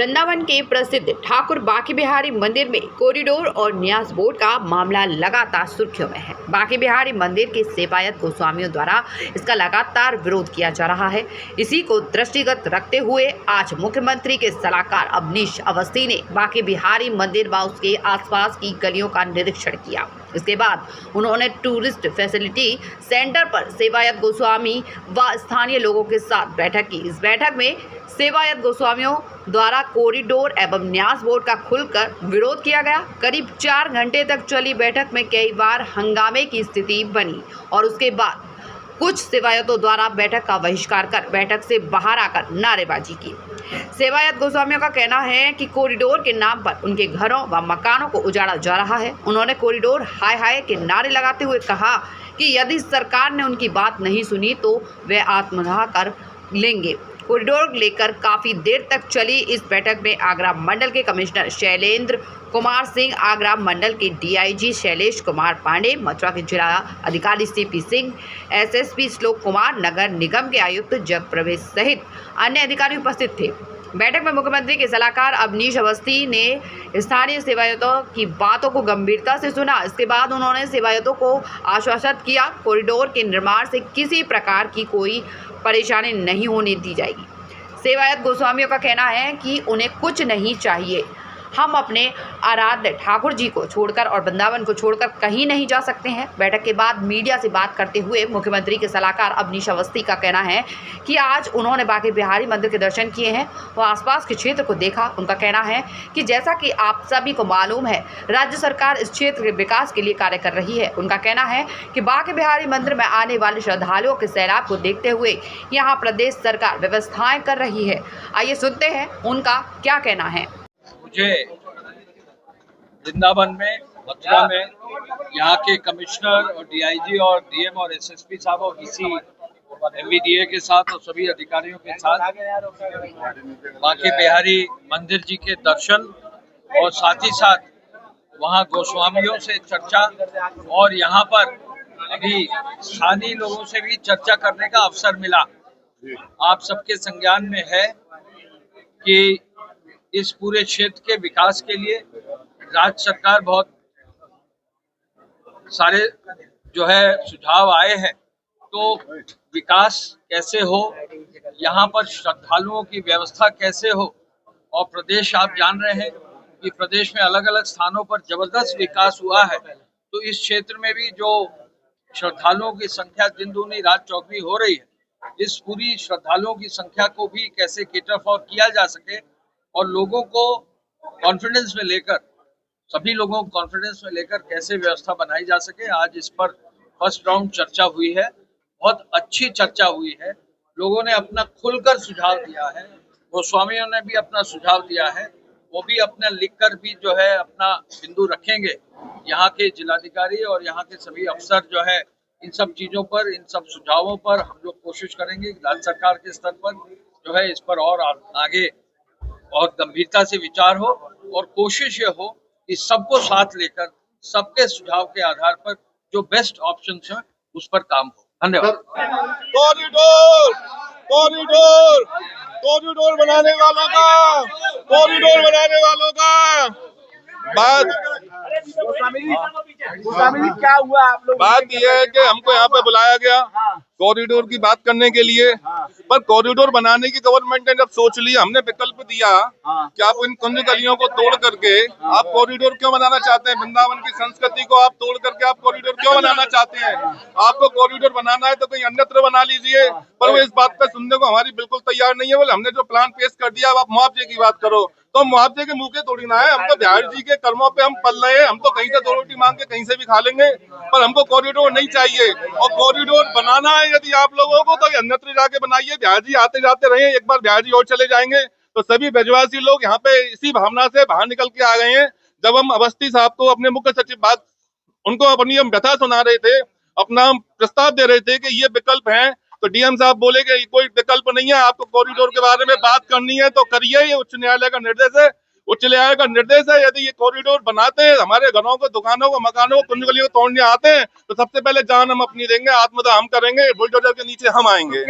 वृंदावन के प्रसिद्ध ठाकुर बांके बिहारी मंदिर में कॉरिडोर और न्यास बोर्ड का मामला लगातार सुर्खियों में है। बांके बिहारी मंदिर के सेवायत गोस्वामियों द्वारा इसका लगातार विरोध किया जा रहा है। इसी को दृष्टिगत रखते हुए आज मुख्यमंत्री के सलाहकार अवनीश अवस्थी ने बांके बिहारी मंदिर व उसके आसपास की गलियों का निरीक्षण किया। इसके बाद उन्होंने टूरिस्ट फैसिलिटी सेंटर पर सेवायत गोस्वामी व स्थानीय लोगों के साथ बैठक की। इस बैठक में सेवायत गोस्वामियों द्वारा कॉरिडोर एवं न्यास बोर्ड का खुलकर विरोध किया गया। करीब 4 घंटे तक चली बैठक में कई बार हंगामे की स्थिति बनी और उसके बाद कुछ सेवायतों द्वारा बैठक का बहिष्कार कर बैठक से बाहर आकर नारेबाजी की। सेवायत गोस्वामियों का कहना है कि कॉरिडोर के नाम पर उनके घरों व मकानों को उजाड़ा जा रहा है। उन्होंने कॉरिडोर हाय हाय के नारे लगाते हुए कहा कि यदि सरकार ने उनकी बात नहीं सुनी तो वे आत्मदाह कर लेंगे। कॉरिडोर लेकर काफी देर तक चली इस बैठक में आगरा मंडल के कमिश्नर शैलेंद्र कुमार सिंह, आगरा मंडल के डीआईजी शैलेश कुमार पांडे, मथुरा के जिला अधिकारी सीपी सिंह, एसएसपी श्लोक कुमार, नगर निगम के आयुक्त जग प्रवेश सहित अन्य अधिकारी उपस्थित थे। बैठक में मुख्यमंत्री के सलाहकार अवनीश अवस्थी ने स्थानीय सेवायतों की बातों को गंभीरता से सुना। इसके बाद उन्होंने सेवायतों को आश्वस्त किया कॉरिडोर के निर्माण से किसी प्रकार की कोई परेशानी नहीं होने दी जाएगी। सेवायत गोस्वामियों का कहना है कि उन्हें कुछ नहीं चाहिए। हम अपने आराध्य ठाकुर जी को छोड़कर और वृंदावन को छोड़कर कहीं नहीं जा सकते हैं। बैठक के बाद मीडिया से बात करते हुए मुख्यमंत्री के सलाहकार अवनीश अवस्थी का कहना है कि आज उन्होंने बांके बिहारी मंदिर के दर्शन किए हैं व आसपास के क्षेत्र को देखा। उनका कहना है कि जैसा कि आप सभी को मालूम है, राज्य सरकार इस क्षेत्र के विकास के लिए कार्य कर रही है। उनका कहना है कि बांके बिहारी मंदिर में आने वाले श्रद्धालुओं के सैलाब को देखते हुए यहाँ प्रदेश सरकार व्यवस्थाएं कर रही है। आइए सुनते हैं उनका क्या कहना है। मुझे वृंदावन में, मथुरा में यहाँ के कमिश्नर और डीआईजी और डीएम और एसएसपी साहब और डीसी एमवीडीए के साथ और सभी अधिकारियों के साथ बांके बिहारी मंदिर जी के दर्शन और साथ ही साथ वहाँ गोस्वामियों से चर्चा और यहाँ पर अभी स्थानीय लोगों से भी चर्चा करने का अवसर मिला। आप सबके संज्ञान में है कि इस पूरे क्षेत्र के विकास के लिए राज्य सरकार बहुत सारे जो है सुझाव आए हैं। तो विकास कैसे हो, यहाँ पर श्रद्धालुओं की व्यवस्था कैसे हो, और प्रदेश आप जान रहे हैं कि प्रदेश में अलग अलग स्थानों पर जबरदस्त विकास हुआ है। तो इस क्षेत्र में भी जो श्रद्धालुओं की संख्या दिन दूनी रात चौगुनी हो रही है, इस पूरी श्रद्धालुओं की संख्या को भी कैसे केटर फॉर किया जा सके और लोगों को कॉन्फिडेंस में लेकर, सभी लोगों को कॉन्फिडेंस में लेकर कैसे व्यवस्था बनाई जा सके। आज इस पर फर्स्ट राउंड चर्चा हुई है, बहुत अच्छी चर्चा हुई है। लोगों ने अपना खुलकर सुझाव दिया है, गोस्वामियों ने भी अपना सुझाव दिया है, वो भी अपना लिखकर भी जो है अपना बिंदु रखेंगे। यहाँ के जिलाधिकारी और यहाँ के सभी अफसर जो है इन सब चीजों पर, इन सब सुझावों पर हम लोग कोशिश करेंगे राज्य सरकार के स्तर पर जो है इस पर और आगे बहुत गंभीरता से विचार हो और कोशिश ये हो कि सबको साथ लेकर सबके सुझाव के आधार पर जो बेस्ट ऑप्शंस हैं उस पर काम हो। धन्यवाद। कॉरिडोर कॉरिडोर कॉरिडोर बनाने वालों का क्या हुआ आप लोग? बात यह है कि हमको यहाँ पे बुलाया गया कॉरिडोर की बात करने के लिए, पर कॉरिडोर बनाने की गवर्नमेंट ने जब सोच लिया, हमने विकल्प दिया कि आप इन कुंज गलियों को तोड़ करके आप कॉरिडोर क्यों बनाना चाहते हैं, वृंदावन की संस्कृति को आप तोड़ करके आप कॉरिडोर क्यों बनाना चाहते हैं। आपको कॉरिडोर बनाना है तो कहीं अन्यत्र बना लीजिए, पर वो इस बात पे सुनने को हमारी बिल्कुल तैयार नहीं है। बोले हमने जो प्लान पेश कर दिया, अब आप मुआवजे की बात करो, तो मुआवजे के मुंह के थोड़ी ना है। हम तो बिहार जी के कर्मों पे हम पल रहे हैं, हम तो कहीं से 2 रोटी मांग के कहीं से भी खा लेंगे, पर हमको कॉरिडोर नहीं चाहिए। और कॉरिडोर बनाना है यदि आप लोगों को तो अन्यत्र जाके बनाइए। बिहार जी आते जाते रहे, एक बार बिहार जी और चले जाएंगे। तो सभी ब्रजवासी लोग यहाँ पे इसी भावना से बाहर निकल के आ गए हैं। जब हम अवस्थी साहब को, अपने मुख्य सचिव, बात उनको अपनी हम व्यथा सुना रहे थे, अपना प्रस्ताव दे रहे थे कि ये विकल्प है, तो डीएम साहब बोले कि कोई विकल्प नहीं है, आपको कॉरिडोर के बारे में बात करनी है तो करिए, ये उच्च न्यायालय का निर्देश है। उच्च न्यायालय का निर्देश है, यदि ये कॉरिडोर बनाते हैं, हमारे घरों को, दुकानों को, मकानों को, कुंज गलियों को तोड़ने आते हैं, तो सबसे पहले जान हम अपनी देंगे, आत्मदाह हम करेंगे, बुलडोजर के नीचे हम आएंगे।